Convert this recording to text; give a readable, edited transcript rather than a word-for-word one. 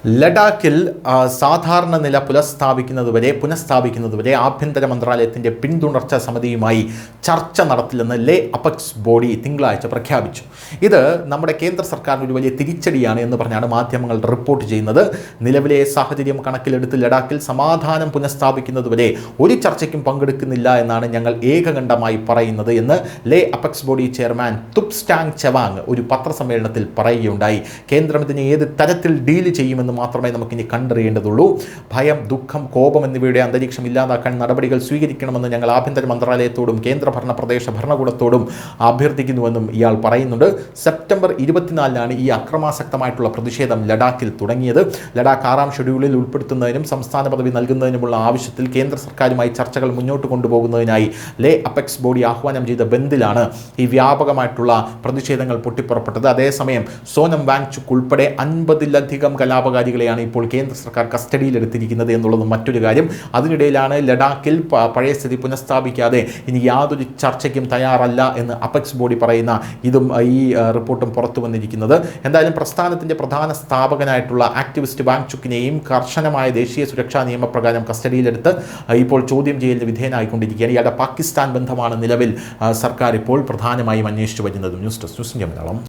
ലഡാക്കിൽ സാധാരണ നില പുനഃസ്ഥാപിക്കുന്നതുവരെ ആഭ്യന്തര മന്ത്രാലയത്തിൻ്റെ പിന്തുടർച്ചാ സമിതിയുമായി ചർച്ച നടത്തില്ലെന്ന് ലേ അപെക്സ് ബോഡി തിങ്കളാഴ്ച പ്രഖ്യാപിച്ചു. ഇത് നമ്മുടെ കേന്ദ്ര സർക്കാരിന് ഒരു വലിയ തിരിച്ചടിയാണ് എന്ന് പറഞ്ഞാണ് മാധ്യമങ്ങൾ റിപ്പോർട്ട് ചെയ്യുന്നത്. നിലവിലെ സാഹചര്യം കണക്കിലെടുത്ത് ലഡാക്കിൽ സമാധാനം പുനഃസ്ഥാപിക്കുന്നതുവരെ ഒരു ചർച്ചയ്ക്കും പങ്കെടുക്കുന്നില്ല എന്നാണ് ഞങ്ങൾ ഏകകണ്ഠമായി പറയുന്നത് എന്ന് ലേ അപെക്സ് ബോഡി ചെയർമാൻ തുപ്സ്റ്റാങ് ചെവാങ് ഒരു പത്രസമ്മേളനത്തിൽ പറയുകയുണ്ടായി. കേന്ദ്രം ഇതിനെ ഏത് തരത്തിൽ ഡീൽ ചെയ്യുമെന്ന് മാത്രമേ നമുക്കിനി കണ്ടറിയേണ്ടതുള്ളൂ. ഭയം, ദുഃഖം, കോപം എന്നിവയുടെ അന്തരീക്ഷം ഇല്ലാതാക്കാൻ നടപടികൾ സ്വീകരിക്കണമെന്ന് ഞങ്ങൾ ആഭ്യന്തര മന്ത്രാലയത്തോടും കേന്ദ്രഭരണ പ്രദേശ ഭരണകൂടത്തോടും അഭ്യർത്ഥിക്കുന്നുവെന്നും ഇയാൾ പറയുന്നുണ്ട്. സെപ്റ്റംബർ 24-നാണ് ഈ അക്രമാസക്തമായിട്ടുള്ള പ്രതിഷേധം ലഡാക്കിൽ തുടങ്ങിയത്. ലഡാക്ക് 6-ാം ഷെഡ്യൂളിൽ ഉൾപ്പെടുത്തുന്നതിനും സംസ്ഥാന പദവി നൽകുന്നതിനുമുള്ള ആവശ്യത്തിൽ കേന്ദ്ര സർക്കാരുമായി ചർച്ചകൾ മുന്നോട്ട് കൊണ്ടുപോകുന്നതിനായി ലേ അപെക്സ് ബോഡി ആഹ്വാനം ചെയ്ത ബന്ദിലാണ് ഈ വ്യാപകമായിട്ടുള്ള പ്രതിഷേധങ്ങൾ പൊട്ടിപ്പുറപ്പെട്ടത്. അതേസമയം സോനം വാങ്ചുക് ഉൾപ്പെടെ 50-ലധികം കലാപകാരികളെയാണ് ഇപ്പോൾ കേന്ദ്ര സർക്കാർ കസ്റ്റഡിയിലെടുത്തിരിക്കുന്നത് എന്നുള്ളത് മറ്റൊരു കാര്യം. അതിനിടയിലാണ് ലഡാക്കിൽ പഴയ സ്ഥിതി പുനഃസ്ഥാപിക്കാതെ ഇനി യാതൊരു ചർച്ചയ്ക്കും തയ്യാറല്ല എന്ന് അപെക്സ് ബോഡി പറയുന്ന ഇതും ഈ റിപ്പോർട്ടും പുറത്തു വന്നിരിക്കുന്നത്. എന്തായാലും പ്രസ്ഥാനത്തിൻ്റെ പ്രധാന സ്ഥാപകനായിട്ടുള്ള ആക്ടിവിസ്റ്റ് വാങ്ചുക്കിനെയും കർശനമായ ദേശീയ സുരക്ഷാ നിയമപ്രകാരം കസ്റ്റഡിയിലെടുത്ത് ഇപ്പോൾ ചോദ്യം ചെയ്യലിന് വിധേയനായിക്കൊണ്ടിരിക്കുകയാണ്. ഇയാളുടെ പാകിസ്ഥാൻ ബന്ധമാണ് നിലവിൽ സർക്കാർ ഇപ്പോൾ പ്രധാനമായും അന്വേഷിച്ചു വരുന്നത്. News desk, news India Malayalam.